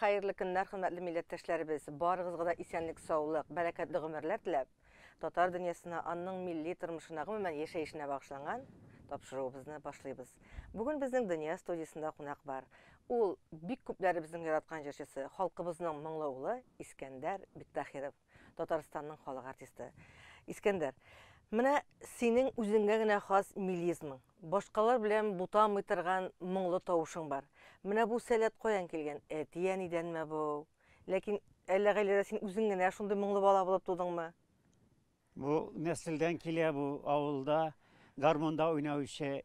Hayırlı günler, hürmetli milletteşlerimiz. Barıгызга da isenlik, sağlık, bereketli ömürler tilep, Tatar dünyasına, anның milli tırmışına, gümümen yaşayışına bağışlanan tapşırığımızı başlayız. Bugün bizning dünya studiyasında konak var. Ул бик күпләребезнең яраткан җырчысы, халкыбызның моңлы улы Искәндәр Биктахиров, Татарстанның халык артисты. Искәндәр, менә синең үзеңгә генә хас милизмың, башкалар белән бутамый торган моңлы тавышың бар. Менә бу сәләт каян килгән? Әти-әнидәнме бу? Ләкин әллә гаиләдә син үзең генә шундый моңлы бала булып тудыңмы? Bu nesilden kile bu avulda garmonda oynayışı,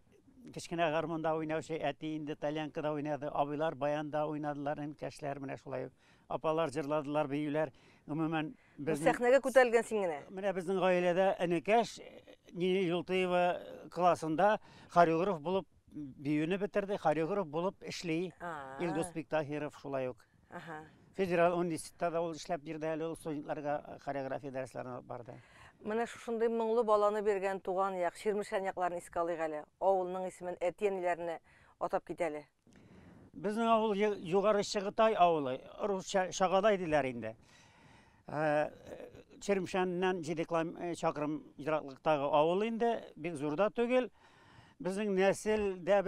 kiçkine garmonda oynayışı, etiğinde talyankada oynadı, abiler bayanda oynadılar, enkeşler mine şolay, apalar cırladılar, büyüler, umumen Bu səhnəgə көтәрелгән син генә. Mine bizim ailede enkeş, Nini Yultuyeva klasında koreograf bulup büyüğünü bitirdi, koreograf bulup işleyi, İldos Biktahirov şolay yok. Federal Üniversitede ol işlep bir de ol studentlarga koreografiya derslerine bardı. Менә шушындый моңлы баланы бергән туган як, Ширмешән якларын искә алыйк әле. Авылның исемен, әти-әниләрне атап кит әле. Bizning avul yuqori Şıgıtay avulu, Rusça Şagaday diler indi. Çirmişan'dan 7 çakırım icraatlıqtagı avul indi, bir zurda tögel. Bizning nesilde,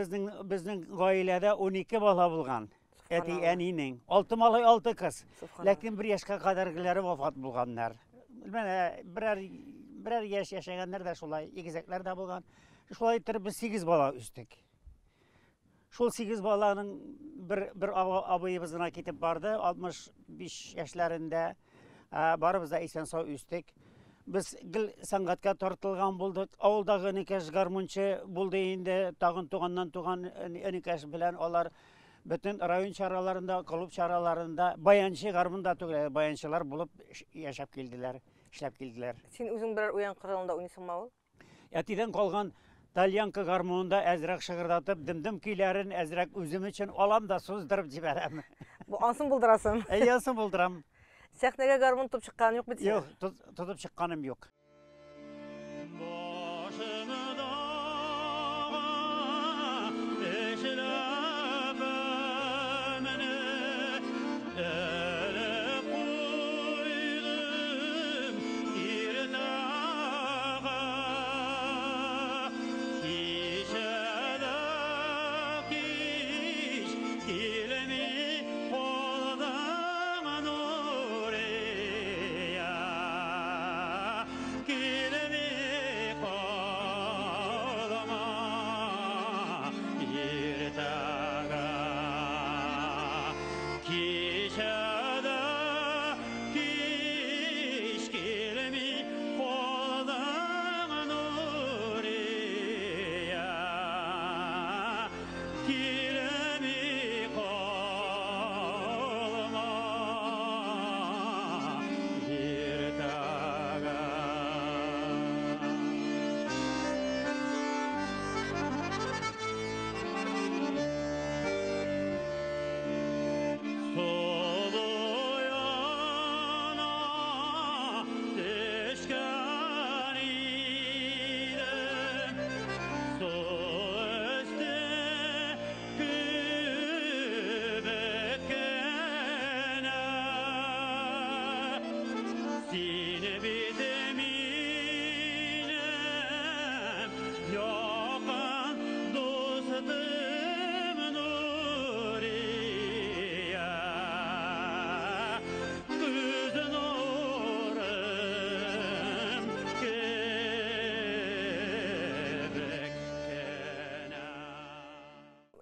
bizning ailede 12 bala bulgan. Eti eninin. 6 malay 6 kız. Lakin bir yaşka kadargileri vefat bulganlar. Birer yaş yaşayanlar da şolay, ikizekler de bulgan. Şolay ittirip biz 8 bala üstük. Şol 8 balanın bir abıyımızına kitip vardı, 65 yaşlarında barımızda isen sağ üstük. Biz gil sangatka tortılgan bulduk. Avuldağı nikeş garmonçı buldu indi, tağın tuğandan tuğan nikeş bilen olar. Bütün rayon çaralarında, kulüp çaralarında bayançı garmında tügüle bayançılar bulup yaşap geldiler, işlep geldiler. Син үзең берәр уян кырылында уйныйсыңмы ул? Yatiden kalgan Talyanka garmonunda ezrak şıgırdatıp dım küylerin ezrak üzüm için olam da suzdırıp ciberem. Бу ансын булдырасың. Yansın bulduram. Сәхнәгә гармун туп чыккан юк бит. Yok, tutup çıkkanım yok.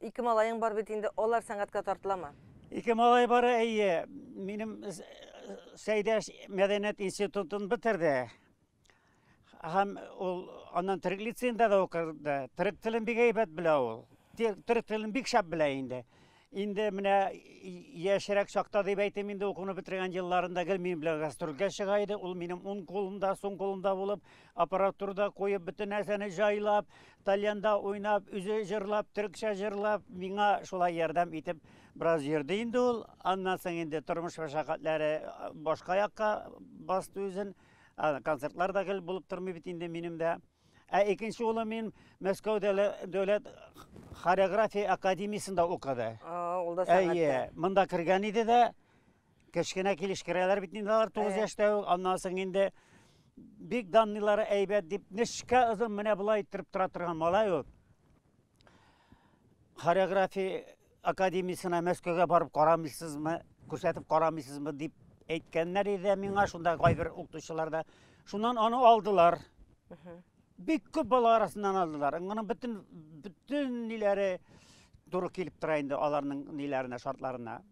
İki malayың бар бит инде, алар сәнгатькә тартыламы? İki malay bari iyi. Benim Seydaş Medeniyet İnstitutu'nu bitirdi. Hem ondan Türk liseyinde de okudu. Türk dilini bir heybet bile ol. Türk dilini bir şap bile indi. İndi mine yaşarak şakta deyip aytım indi okunu bitirgen yıllarında gelmeyin bile gastrolga çıkaydı. Ol benim on kolumda, son kolumda olup aparaturda koyup bütün nesini jaylap, Talyanda oynap, üzü jırlap, Türkçe jırlap, bana şolay yardım etip biraz yerde indi ol. Ondan sonra indi turmuş meşakkatleri başka yakka bastı özün. Konsertler de gel bulup durmuyor bitinde benim de. İkinci oğlu min Moskova Devlet Xoreografiya Akademiyasında okudu. Ol da sanatda. Mında kirgen idi de keşkine kilişkireler bittiğindeler 9 yaşta. Ondan sonra indi big danlıları eybet deyip neşke ızım mene bulay ittirip turatırgan malay o. Xoreografiya Akademiyasına Moskova'ya barıp koramısınız mı, kürsatıp koramısınız mı deyip etkenler idi. Minga şunda kayber uktuşularda. Şundan onu aldılar. Bir köp bala arasından aldılar. Onun bütün nileri doğru kelip durayındı alarının nilerine, şartlarına.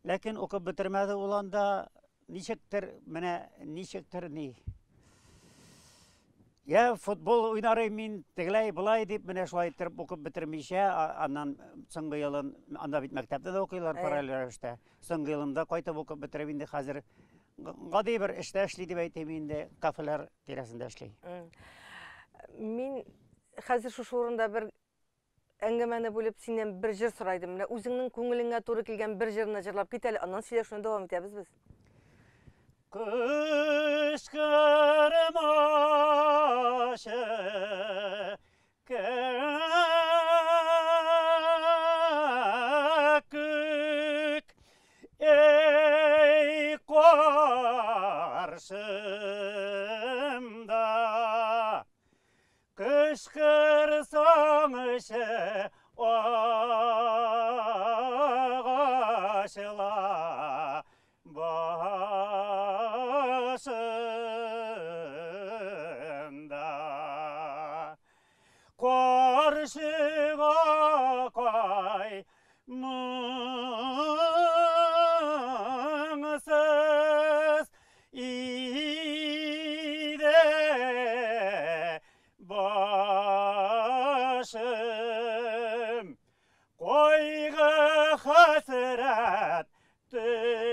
Lakin okup bitirmedi olanda nişektir ni. Ya futbol oynarım min teglay bulay deyip mene şulay ettirip okup bitirmişe andan soňky ýylyn anda bit mektepde de okuýlar paralel işte. Soňky ýylymda gaýta okup bitirip indi hazır gady bir işte işli diýip aýtym indi kafeler teresinde işli. Min hazır şu şurunda bir äňgemeni bölüp senden bir jyr soraýdym. Mine özüňiň köňüliňe tory kelgen bir jyryny jyrlap giteli, ondan sonra şunu dowam etýäbiz biz. Kışkırmaşı kök ey karşımda kışkırsamışı ağaçla başında karşıga kaymınsız ide başım koygu hasret düştüler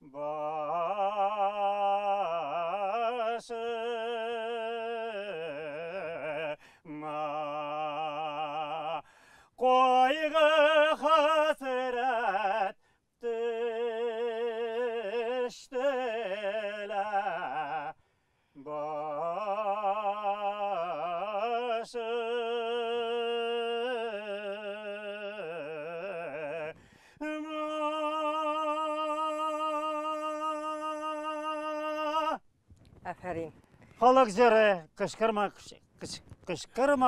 başıma koygu hasret düştüler Aferin. Halak jere kışkırma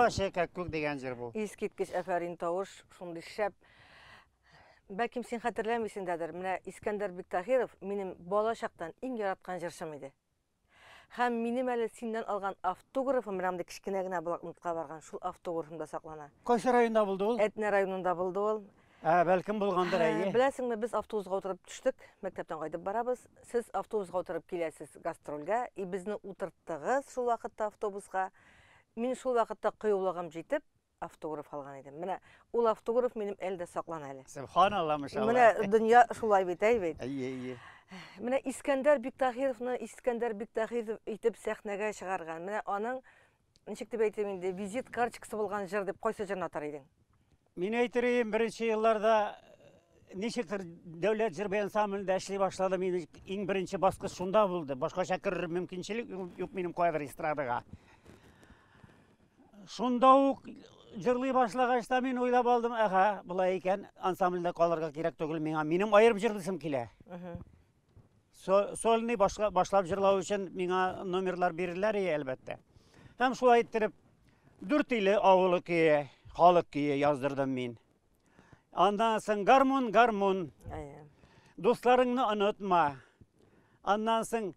şekek kök degen jer bu. İskitkiş aferin tavuş, şunday şep. Belkim sen hatırlamaysindadır. Mine İskender Biktahirov benim bala şaktan iň yaratkan jyrşym idi. Hem benim әле senden algan автографым menimde kichkine gine bulakmutqa bargan şul автографımda saklana. Koşu rayonunda buldu ol? Etne rayonunda buldu ol. Belkim bulgandır aýy. Bilesiňmi, biz avtobusga oturup düştük. Mektepten gaýdyp barabız. Siz avtobusga oturup kilesiz gastrolga. Bizni uturtdygyz şul wagtda avtobusga. Men şul wagtda kıýawlagam jitip автограф algan edim. Mine ol автограф menim elde saklan әле. Subhanallah maşallah. Mine dünya şulay bit. Aýy. Mine İskender Biktahirovny İskender Biktahirov itip sahnege çıgargan. Mine onun nişik dip aýtym indi, vizit kartçykysy bolgan jyr dip goýsa jyryna atar ediň. Men aýtyrym birinçi ýyllarda nişikdir döwlet jyr ensemblinde işli başladym. Men iň birinçi baskyç şunda boldy. Başga kirer mümkinçilik ýok menim koýar estradaga. Şunda ok jyrly başlagaçda men oýlap aldym, aha, bulay eken ensemblde kalarga kerek tögül, menim aýryp jyrlysym kile. Solny başlap jyrlaw üçin meňe nomerler berilýär elbetde. Hem şulay etdirip 4 ýyly awuly ki, halyk ki yazdyrdym men. Ondan soň garmon. Dostlaryňny unutma. Ondan soň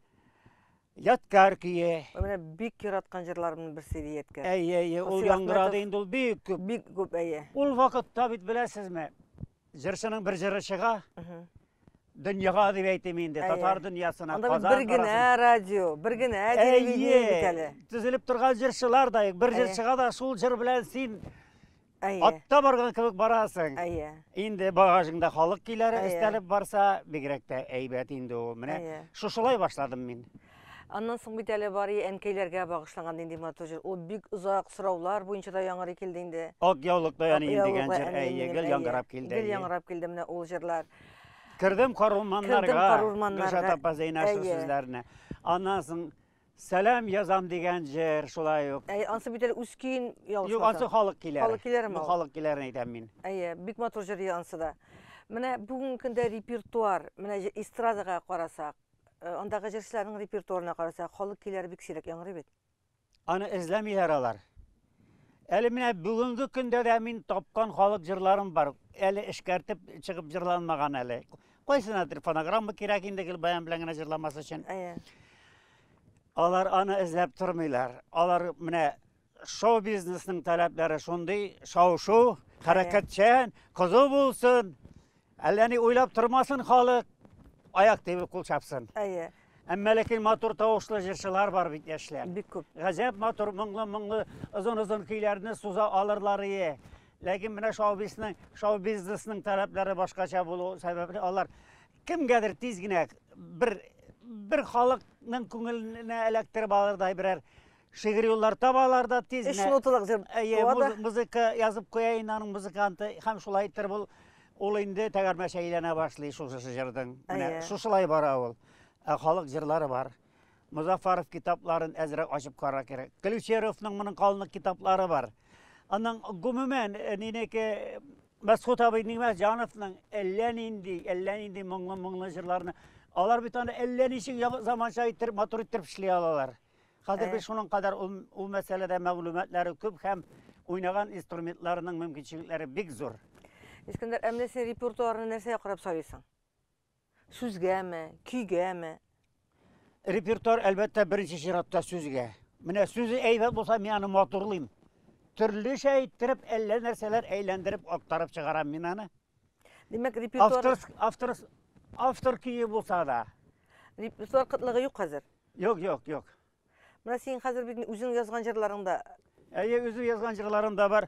yatkar ki. Mine bik yaratkan jyrlarymyň birsi diýetke. Ol ýangrady indi ol bik köp. Bik köp aýy. Ol wagtda bit bilesizmi? Jyrşynyň bir jyry çyga. Dünyaga diýip aýtym indi, tatar dünýasyna kazan. Bir gine radio, bir gine telewiziýa biteli. Tüzülip turgan jyrşylar da bir jyr çyga da şol jyr bilen sen atda bargan kebek barasyň. Indi bagažyňda halyk kileri istelip barsa bigrekde eýbet indi o. Mine şuşulay başladym men. Ondan soň biteli bary enkeýlerge bagyşlangan indi motor. O bik uzak sorawlar boýunça da ýaňry keldi indi. Ok ýawlykda ýany indigen jyr gel ýaňrap keldi. Gel ýaňrap keldi mine ol jyrlar. Kirdim korurmanlarga. Kirdim korurmanlarga. Gülşat Appa Zeynaş'ın Eye. sözlerine. Ondan soň selam yazam degen jer şolay yok. Ansı biteli üskiyin Yok yalışmasa. ansı halık kiler. Halık kiler mi Bu o? halık kilerini eytem min. Big motor jiri ansı da. Mine bugün künde repertuar, mine estradaga qarasak, ondaga jirişlerin repertuarına qarasak, halık kileri bik sirek yaňry bet. Anı izlemiyor alar. Elimine bugünkü günde de min tapkan halık jırlarım var. Eli işkertip çıkıp jırlanmagan eli. Koysunadır fonogramma kirek indegil bayan bilen jırlaması için. Alar anı izlep durmuylar. Alar mine show biznesinin talepleri şunday, show, hareketçen, kızı bulsun. Elini oylap durmasın halık, ayak devil kul çapsın. Amma lekin motor tavuşlu jırşılar var bitleşler. Bik köp. Gazep motor mınglı uzun kiylerini suza alırlar ye. Lekin mine show biznesinin talepleri başkaça bulu sebebi alar. Kim gelir tizgine bir halıkның көңеліне elektrip alırday birer şiir yollar tabalarda tizgine. Eş notulak jır. Muzika yazıp koyayın anın muzikantı hem şulaytır bul. Ol indi tegermeşe eylene başlay şuşu jırdın. Şuşulay bara ol. Halık jırları var. Muzaffarov kitapların ezrek açıp kara kerek. Gülçerov'ның bunun kalınlık kitapları var. Andan gümümen nineke Mesut abi Nimaz Canov'ның ellen indi mınglı jırlarını. Alar bir tane ellen için zaman şahittir, motor ittirip işley alalar. Hazır biz şunun kadar o meselede məlumatları köp hem oynagan instrumentlarının mümkünçilikleri big zor. İskender emnesi repertuarını nerseye qarap sayısan? Süzge mi, küyge mi? Repertuar elbette birinci şiratta süzge. Mine süzü eyvet olsa yani motorluyum. Türlü şey ittirip elle nerseler eğlendirip aktarıp çıkaram minanı. Demek repertuar... After kiyi bulsa da. Repertuar kıtlığı yok hazır. Yok. Mine senin hazır bir üzün yazgan jırlarında... Özü yazgan jırlarım da var.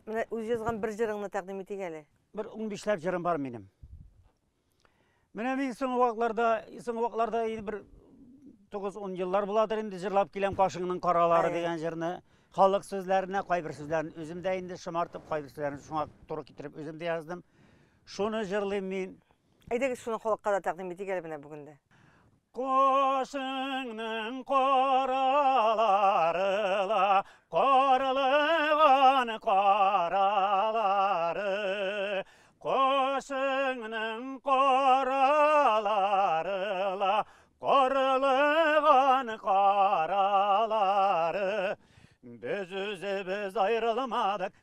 Mine öz yazgan bir jırını takdim eti geli. Bir 15 jırım var benim. Mine men soňky wagtlarda bir 9-10 yıllar buladır indi jırlap kelem Kaşıňyň karalary degen jyryny. Halyk sözlerine bir sözlerini özümde indi şımartıp bir sözlerini şuna toru getirip özümde yazdım. Şunu jırlaýym men. Aýdagys şunu halykka da takdim eti geli bine bugünde. Kaşıňyň karalary, karalygany karalary. Kaşıňyň karalary, karalygany karalary. Biz özübüz ayrılmadık,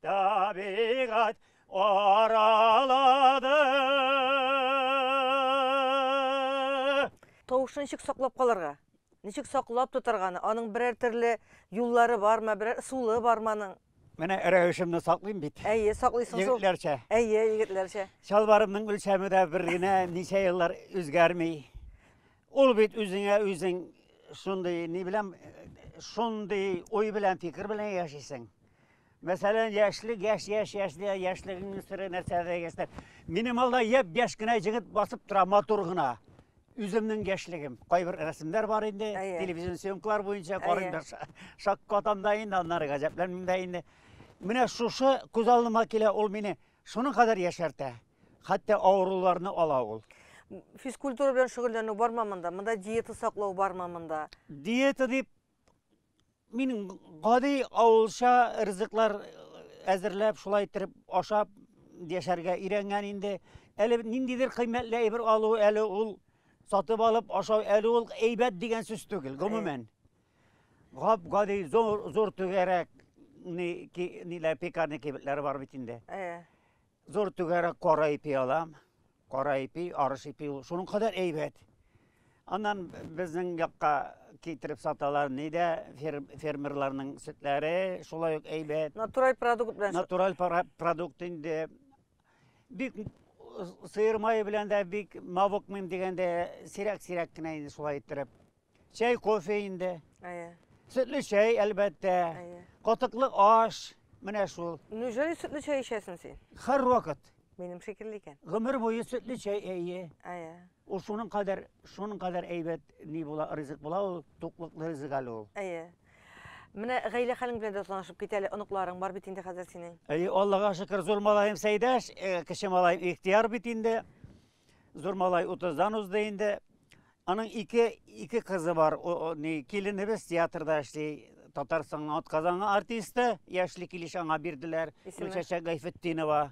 tabiat araladı. Tawuşny niçik saklap kalarga? Niçik saklap tutargany? Anyň birer türlü ýollary barmy, birer usuly barmy anyň? Mene ereşimni saklayayım bit. Saklaysın. Yigitlerçe. Yigitlerçe. Şalvarımның ölçemi de birine nice yıllar özgermeyi. Ol bit özüň şunday ne bilem şunday oy bilen fikir bilen yaşaysın. Mesela yaşlığın sırrı nersede geçler. Minimalda yep 5 güne jigit basıp tura motorguna. Üzümnün geçligim. Qaybir resimler var indi. Televizyon syomkalar boyunca qarınlar. Şakka atamda indi, onları gazaplanmında indi. Mine şuşu göz aldıma kele ol meni şunun kadar yaşarta. Hatta ağrılarını ala ol. Fizkultura bilen şugullanuu barmamında, mında diyeti saklaw barmamında. Diyeti dip menin gady awulşa rızıklar äzirläp şulay tirip aşap yaşarga irengen indi. Eli nindidir kıymetli eýber alu eli ol satıp alıp aşağı eli ol eýbet digen söz tögül gümümen. Gady zor tögerek niler pekarny kebetleri var bitinde. Zor tögerek qara ipi alam. Qara ipi, arış ipi şunun kadar eýbet. Ondan bizning ýakka getirip satalar nede fermerlarning sütleri şolay eýbet. Natural produkt bilen. Natural produkt indi. Bik sıyır mayı bilen de bik mavuk mim degende sirak gine indi şolay ettirip. Çay kofe indi. Sütlü çay elbette. Qatıklı aş. Mine şol. Nujali sütlü çay içesin sen? Her vakit. Benim şekilli iken. Gümür boyu sütlü çay eýe. O şunun kadar eýbet ni bula rızık bula o toklukly rızık alı ol. Менә гаилә хәлең белән дә танышып китәле. Оныкларың бар бит инде хәзер синең. Аллага шөкер, зур малаем Сәйдәш, кече малаем Ихтияр бит инде. Зур малай 30-дан узды инде. Аның ике кызы бар. Киленебез театрда эшли. Татарстан атказанган артисты, яшьли килеш аңа бирделәр. Гөлчәчәк Гайфетдинова.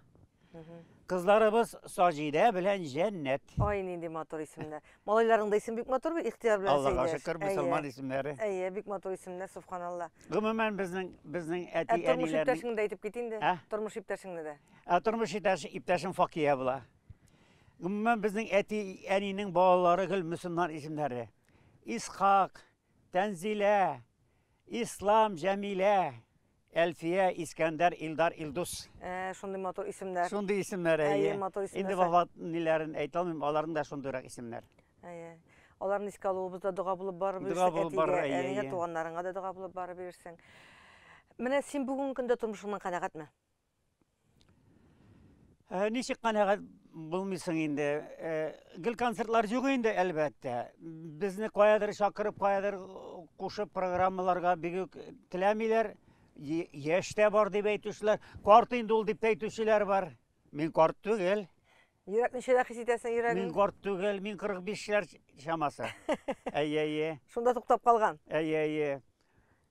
Кызларыбыз Саҗидә белән Җәннәт. Ай, нинди матур исемнәр. Малайларың да исем бик матур бит, Ихтияр белән Сәйдәш. Аллага шөкер, мөселман исемнәре. Әйе, бик матур исемнәр, субханалла. Гомумән безнең әти Тормыш әниләрнең иптәшеңне дә әйтеп кит инде. Тормыш иптәшеңне дә. Тормыш иптәшем Факия була. Гомумән безнең әти әнинең балалары гел мөселман исемнәре. Исхак, Тәнзилә, Ислам, Җәмилә, Әлфия, Искәндәр, Илдар, Илдус. Шундый матур исемнәр. Шундый исемнәр. Әйе, матур исемнәр. Инде вафат ниләрен әйтә алмыйм, аларның да шундыйрак исемнәр. Әйе. Аларны искә алуыбызда дуга булып барып Дуга булып барыр, әйе, әнигә, әйе. туганнарыңа да дуга булып барып бирерсең. Менә син бүген көндә тормышыңнан канәгатьме? Ничек канәгать булмыйсың инде? Гел концертлар юк инде, әлбәттә. Безне каядыр чакырып, каядыр кушып программаларга бигүк теләмиләр. Яшьтә бар дип әйтүчеләр, карт инде ул дип әйтүчеләр бар. Мин карт түгел. Йөрәк ничә хис итәсең йөрәгең? Мин карт түгел, мин 45-ләр чамасы. Әйе. Шунда туктап калган. Әйе.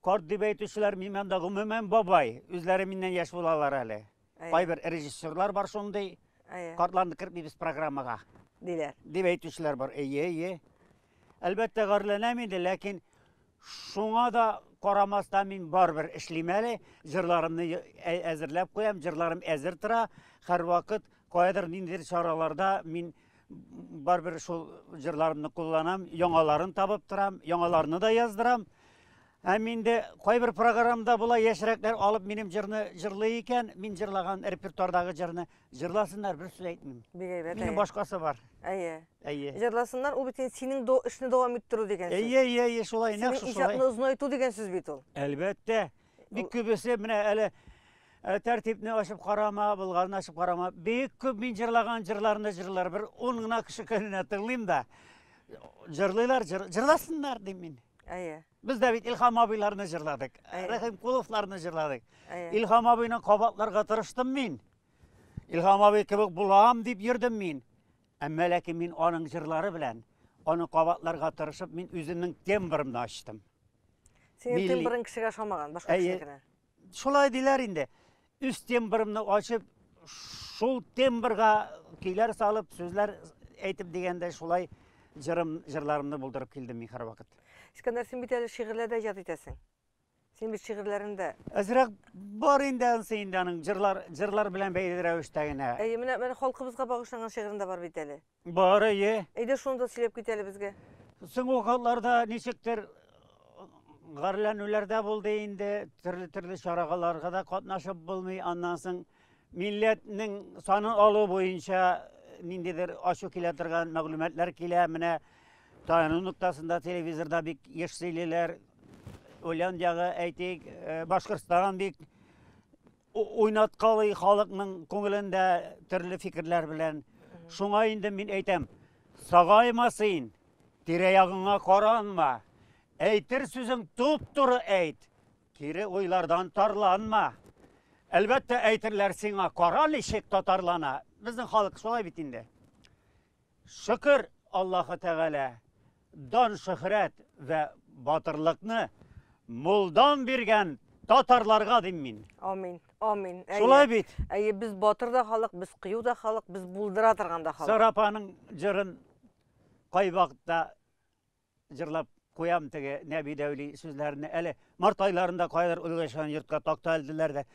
Карт дип әйтүчеләр миннән дә гомумән бабай. Үзләре миннән яшь булалар әле. Кайбер режиссерлар бар шундый. Картларны кертмибез программага. Диләр. Дип әйтүчеләр бар. Әйе. Әлбәттә гарьләнәм инде, ләкин шуңа да карамастан мин барбер эшлим әле. Җырларымны әзерләп куям, җырларым әзер тора. Һәр вакыт каядыр ниндидер чараларда мин барбер шул җырларымны кулланам, яңаларын табып торам, яңаларны да яздырам. Һәм инде кайбер программада була яшьрәкләр алып минем җырны җырлый икән, мин җырлаган репертуардагы җырны җырласыннар, бер сүз әйтмим. Бик әйбәт. Минем башкасы бар. Әйе. Әйе. Җырласыннар, ул бит синең эшне дәвам иттерү дигән сүз. Әйе, шулай, Синең нәкъ шулай. иҗатны озынайту дигән сүз бит ул. Әлбәттә. Бик күбесе менә әле тәртипне ачып карама, булганны ачып карама. Бик күп мин җырлаган җырларны җырлар. Бер 10 гына кеше көненә тыңлыйм да. Җырлыйлар, җырласыннар дим мин. Әйе. Biz de bit İlham abilerini jırladık. Rahim Kuluflarını jırladık. Әйе. İlham abiyle kabatlarga tırıştım min. İlham abi kebek bulam deyip yürüdüm min. Ama lakin min onun jırları bilen, onun kabatlarga tırışıp min üzünün tembrımını açtım. Senin tembrın kişiге şamagan, başka kişiге. Şolay diler indi. Üst tembrımını açıp, şol tembrga keyler salıp, sözler eytip degende şolay jırlarımını buldurup keldim min her vakit. İskender, sen bit әле şiirlerde icad итәсең. Sen bit şiirlerinde. Azraq бар инде ансы аның җырлар белән бәйле рәвештә генә. Әйе, менә халкыбызга багышланган шигырендә бар бит әле. Бар, әйе. Әйдә шуны да сөйләп кит әле безгә. Соң вакытларда ничектер гарьләнүләрдә булды инде, төрле чарагаларга да катнашып булмый, аннан соң милләтнең санын алу буенча ниндидер ачу килә торган мәгълүматлар килә, менә Таяну нуктасында телевизорда бик еш сөйлиләр. Голландиягы әйтик, Башкортстан бик уйнаткалый халыкның күңелендә төрле фикерләр белән. Шуңа инде мин әйтәм, сагайма син, тирә-ягыңа каранма. Әйтер сүзең туп-туры әйт. Кире уйлардан тарланма. Әлбәттә әйтерләр сиңа, кара ничек татарлана. Безнең халык шулай бит инде. Шөкер Аллаһы Тәгалә дан шөһрәт вә батырлыкны мулдан биргән татарларга дим мин. Амин. Амин. Шулай бит. Әйе, без батыр да халык, без кыю да халык, без булдыра торган да халык. Сарапаның җырын кай вакытта җырлап куям теге Нәби Дәүли сүзләрне әле март айларында кайдыр Өлгәшән йортка такта элделәр дә.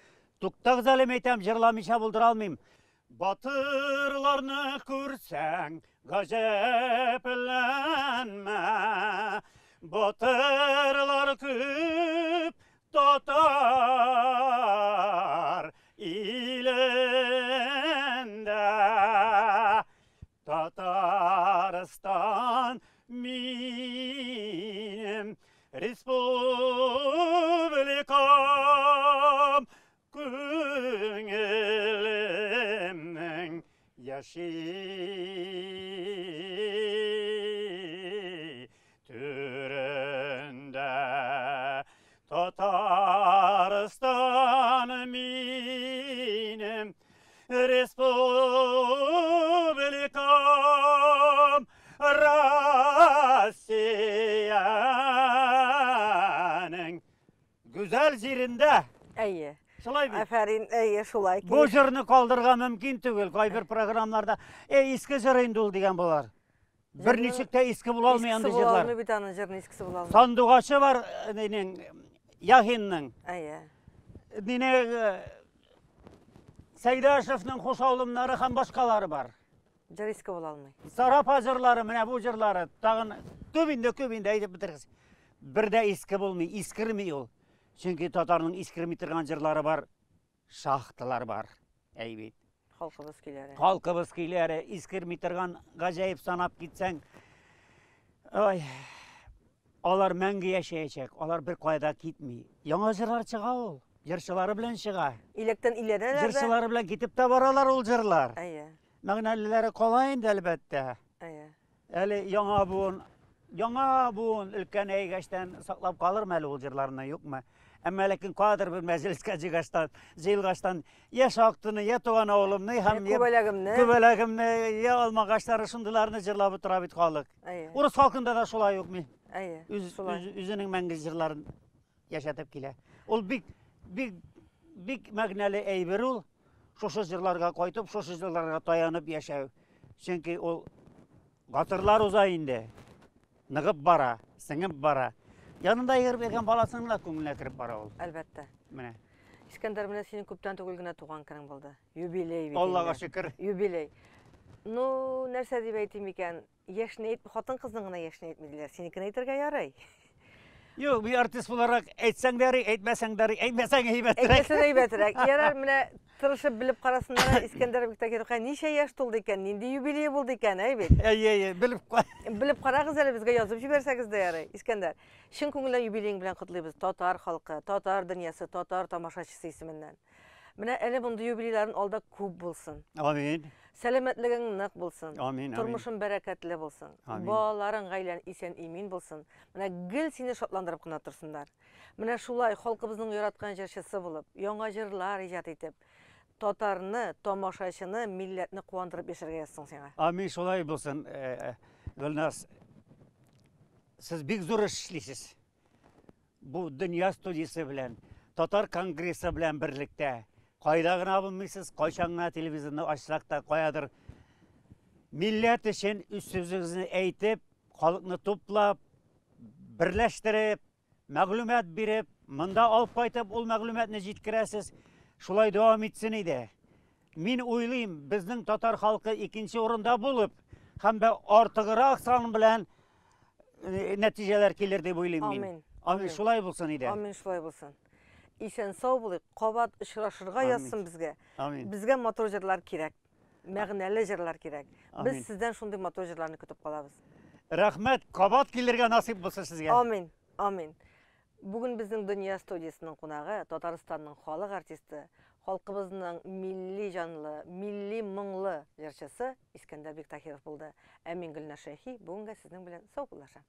Туктагыз әле әйтәм, җырламыйча булдыра алмыйм. Батырларны күрсәң, гаҗәпләнмә. Батырлар күп татар илендә. Татарстан минем республикам, күңелемнең яши түрендә. Татар Әл жерінде. Әйе. Шулай бит. Афәрин, әйе, шулай. Бу җырны калдырга мөмкин түгел. Кайбер программаларда иске җыр инде ул дигән булар. Бер ничек тә иске була алмый андый җырлар. Бит аның җырны искесе була алмый. Сандугачы бар динең Яхинның. Әйе. Дине Сәйдәшевнең хушаулымнары һәм башкалары бар. Җыр иске була алмый. Сарапа җырлары, менә бу җырлары тагын көбинде әйтеп бетерегез. Бер дә иске булмый, искерми ул. Чөнки татарның искерми торган җырлары бар, шахталар бар. Әйбит. Халкыбыз көйләре. Халкыбыз көйләре искерми торган гаҗәеп санап китсәң, ой, алар мәңге яшәячәк, алар бер кайда китми. Яңа җырлар чыга ул, җырчылары белән чыга. Илектән иләнәләр дә. Җырчылары белән китеп тә баралар ул җырлар. Әйе. Мәгънәлеләре кала инде әлбәттә. Әйе. Әле яңа буын өлкән әйгәштән саклап калырмы әле ул җырларны, юкмы? Әмма ләкин кадр бер мәҗлескә җыелгачтан я шактыны, я туган авылымны һәм күбәләгемне, я алмагачлары шундыйларны җырлап утыра бит халык. Урыс халкында да шулай юкмы? Әйе. Үзенең мәңге җырларын яшәтеп килә. Ул бик мәгънәле әйбер ул. Шушы җырларга кайтып, шушы җырларга таянып яшәү. Чөнки ул гасырлар уза инде. Ныгып бара, сеңеп бара. Янында егер бергән баласының да күңеленә кереп бара ул. Әлбәттә. Менә. Искәндәр, менә синең күптән түгел генә туган көнең булды. Юбилей бит. Аллага шөкер. Юбилей. Ну, нәрсә дип әйтим икән? Яшьне әйт, хатын-кызның гына яшьне әйтмәделәр. Синекен әйтергә ярый. Юк, бу артист буларак әйтсәң дә, әйтмәсәң дә, әйтмәсәң әйбәтрәк. Әйтмәсәң әйбәтрәк. Ярар, менә тырышып біліп қарасындар, Искәндәр Бектакировка ничә яшь тулды икән, нинди юбилей булды икән, бит. Әйе, белеп куй. Белеп карагыз әле, безгә язып җибәрсәгез дә ярый. Искәндәр, чын күңелдән юбилең белән котлыйбыз. Татар халкы, татар дөньясы, татар тамашачысы исеменнән. Менә әле мондый юбилейларын алда күп булсын. Амин. Сәламәтлегең нык булсын. Амин. Тормышың бәрәкәтле булсын. Амин. Балаларың, гаиләң исән имин булсын. Менә гел сине шатландырып кына торсыннар. Менә шулай халкыбызның яраткан җырчысы булып, яңа җырлар иҗат итеп, татарны, тамашачыны, милләтне куандырып яшәргә язсың сиңа. Амин, шулай булсын. Гөлназ, сез бик зур эш эшлисез. Бу дөнья студиясе белән, татар конгрессы белән берлектә. Кайда гына булмыйсыз, кайчан гына телевизорны ачсак та, каядыр милләт өчен үз сүзегезне әйтеп, халыкны туплап, берләштереп, мәгълүмат биреп, монда алып кайтып, ул мәгълүматны җиткерәсез. Шулай дәвам итсен иде. Мин уйлыйм, безнең татар халкы икенче урында булып, һәм дә артыграк сан белән нәтиҗәләр килер дип уйлыйм мин. Амин. Амин, шулай булсын иде. Амин, шулай булсын. Исән сау булыйк, кабат очрашырга язсын безгә. Амин. Безгә мотор җырлар кирәк. Мәгънәле җырлар кирәк. Амин. Без сездән шундый мотор җырларны көтеп калабыз. Рәхмәт, кабат килергә насыйп булсын сезгә. Амин. Амин. Бүген безнең дөнья студиясының кунагы, Татарстанның халык артисты, халкыбызның милли җанлы, милли моңлы җырчысы Искәндәр Бектакиров булды. Ә мин Гөлнар Шәйхи, бүгенгә сезнең белән сау булашам.